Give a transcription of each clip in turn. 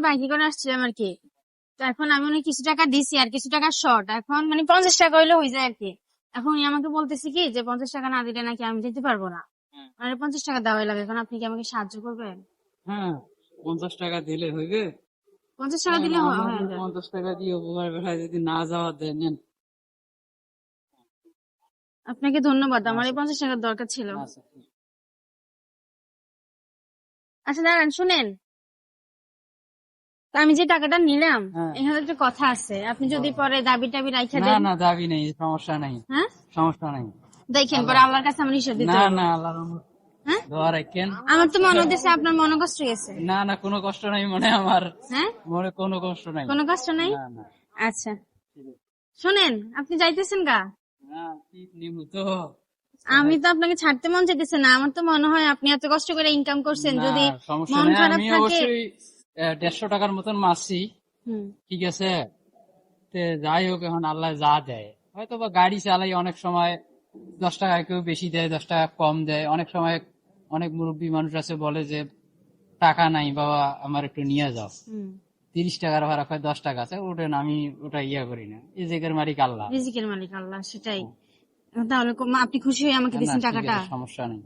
বাইকে করে আসছিলাম আর কি। তো এখন আমি অনেক কিছু টাকা দিছি আর কিছু টাকা শর্ট, এখন মানে 50 টাকা হইলে হয়ে যায় আর কি। এখন উনি আমাকে বলতেছে কি যে 50 টাকা না দিলে নাকি আমি যেতে পারবো না, মানে 50 টাকা দেওয়াই লাগে। এখন আপনি কি আমাকে সাহায্য করবেন? হ্যাঁ, 50 টাকা দিলে হইবে। 50 টাকা হ্যাঁ, দিলে আমাকে হয়ে যায়। 50 টাকা দিয়ে উপকার করায় যদি না যাওয়া দেন, নেন। আপনাকে ধন্যবাদ, আমার এই আচ্ছা, 50 টাকার দরকার ছিল। আচ্ছা। আচ্ছা দাঁড়ান, শুনেন। তো আমি যে টাকাটা নিলাম, হ্যাঁ, এখানে একটা কথা আছে, আপনি যদি বলো। পরে দাবি টাবি রাইখা না দেন। না, দাবি নেই, সমস্যা নাই। হ্যাঁ, সমস্যা নাই। দেখেন আল্লাহ, পরে আল্লাহর কাছে আমার হিসাব দিতে না হইব। না, আল্লাহর রহমত হ্যাঁ, দোয়া রাখেন। আমার তো মনে হইতেছে আপনার মনে কষ্ট গেছে। না না, কোনো কষ্ট নাই মনে আমার। হ্যাঁ, মনে কোনো কষ্ট নাই। কোনো কষ্ট নাই। না না, আচ্ছা শুনেন, আপনি যাইতেছেন গা। না, কি নিব তো। আমি তো আপনাকে ছাড়তে মন চাইতেছে না, আমার তো মনে হয় আপনি এত কষ্ট করে ইনকাম করছেন, না, যদি সমস্যা মন নেই, খারাপ আমি থাকে। অবশ্যই 150 টাকার মতন মারছি। হুম। ঠিক আছে, তে যাই হোক, এখন আল্লাহ যা দেয়। হয়তো বা গাড়ি চালাই অনেক সময় 10 টাকা কেউ বেশি দেয়, 10 টাকা কম দেয়। অনেক সময় অনেক মুরব্বী মানুষ আছে বলে যে টাকা নাই বাবা, আমার একটু নিয়ে যাও। হুম। 30 টাকার ভাড়া হয়, 10 টাকা আছে, ওঠেন। আমি ওটা ইয়া করি না, এই জায়গার মালিক আল্লাহ। রিজিকের মালিক আল্লাহ, সেটাই। তাহলে আপনি খুশি হয়ে আমাকে না না, দিচ্ছেন ঠিক টাকাটা? আছে, সমস্যা নেই।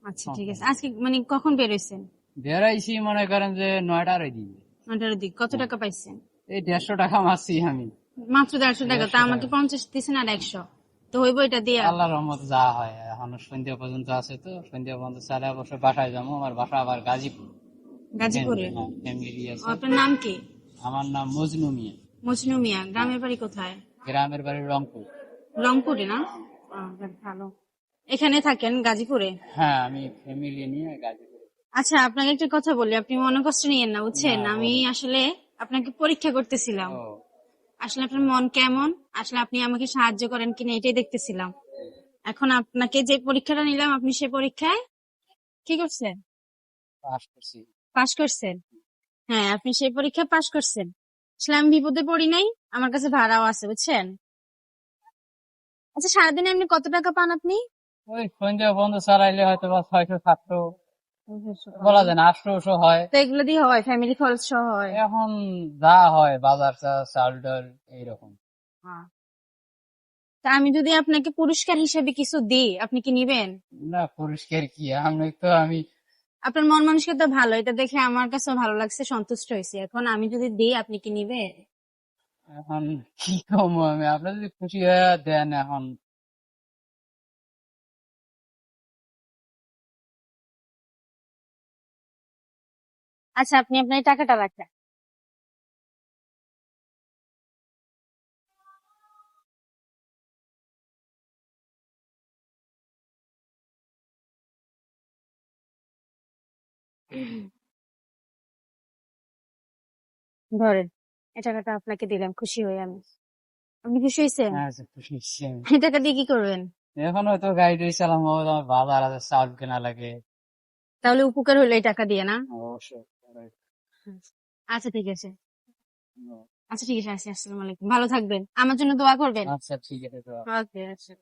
আচ্ছা ঠিক সমস্যা আছে। নেই। আজকে মানে কখন বেরোইছেন? বেড়াইছি মনে করেন যে 9টার দিকে। 9টার দিক। কত হ্যাঁ, টাকা পাইছেন? এই 150 টাকা মারছি আমি। মাত্র 150 টাকা? তা 150 টাকা। আমাকে 50 দিচ্ছেন আর 100, তো হইব এটা দিয়া? আল্লাহর রহমত যা হয়। এখন সন্ধ্যা পর্যন্ত আছে, তো সন্ধ্যা পর্যন্ত চালে অবশ্য বাসায় যাবো। আমার বাসা আবার গাজীপুর। গাজীপুরে? ফ্যামিলি ও, আছে। আপনার নাম কি? আমার নাম মজনু মিয়া। মজনু মিয়া। হ্যাঁ, গ্রামের বাড়ি কোথায়? গ্রামের বাড়ি রংপুর। রংপুরে না? বেশ ভালো। এখানে থাকেন গাজীপুরে? হ্যাঁ, আমি ফ্যামিলি নিয়ে গাজীপুর। আচ্ছা আপনাকে একটা কথা বলি, আপনি মনে কষ্ট নিয়েন না না, বুঝছেন, আমি বলেন। আসলে আপনাকে পরীক্ষা করতেছিলাম। ও, আসলে আপনার মন কেমন, আসলে আপনি আমাকে সাহায্য করেন কিনা এটাই দেখতেছিলাম। এখন আপনাকে যে পরীক্ষাটা নিলাম, আপনি সে পরীক্ষায় কি করছেন? পাস করছি। পাশ করছেন। হ্যাঁ, আপনি সেই পরীক্ষায় পাশ করছেন। আসলে আমি বিপদে পড়ি নাই, আমার কাছে ভাড়াও আছে বুঝছেন। আচ্ছা সারাদিনে আপনি কত টাকা পান আপনি? ওই সন্ধ্যা পর্যন্ত চালাইলে হয়তো বা 600 700, বলা যায় না, 800 হয়। তো এগুলো দিয়ে হয়? ফ্যামিলি খরচ সহ হয়? এখন যা হয়, বাজার চাল ডাল এইরকম। হ্যাঁ। তা আমি যদি আপনাকে পুরস্কার হিসেবে কিছু দিই, আপনি কি নিবেন? না, পরিষ্কার কি, আমি আপনার মন মানসিকতা ভালো, এটা দেখে আমার কাছে ভালো লাগছে, সন্তুষ্ট হয়েছি। এখন আমি যদি দিই, আপনি কি নিবেন? এখন কি কমো, আমি আপনার যদি খুশি হয়ে দেন এখন। আচ্ছা আপনি আপনার এই টাকাটা রাখেন। ধরেন, এই টাকাটা আপনাকে দিলাম খুশি হয়ে আমি। আপনি খুশি হয়েছেন? আচ্ছা, খুশি হচ্ছি আমি। এই টাকা দিয়ে কি করবেন? এখন হয়তো গাড়ি টাড়ি চালাবো, আমার বাজার আছে, চাউল কেনা লাগে। তাহলে উপকার হলো এই টাকা দিয়ে, না? অবশ্যই। আচ্ছা ঠিক আছে। আচ্ছা ঠিক আছে, আসসালামু আলাইকুম, ভালো থাকবেন, আমার জন্য দোয়া করবেন। আচ্ছা, ঠিক আছে তো। ওকে, আচ্ছা।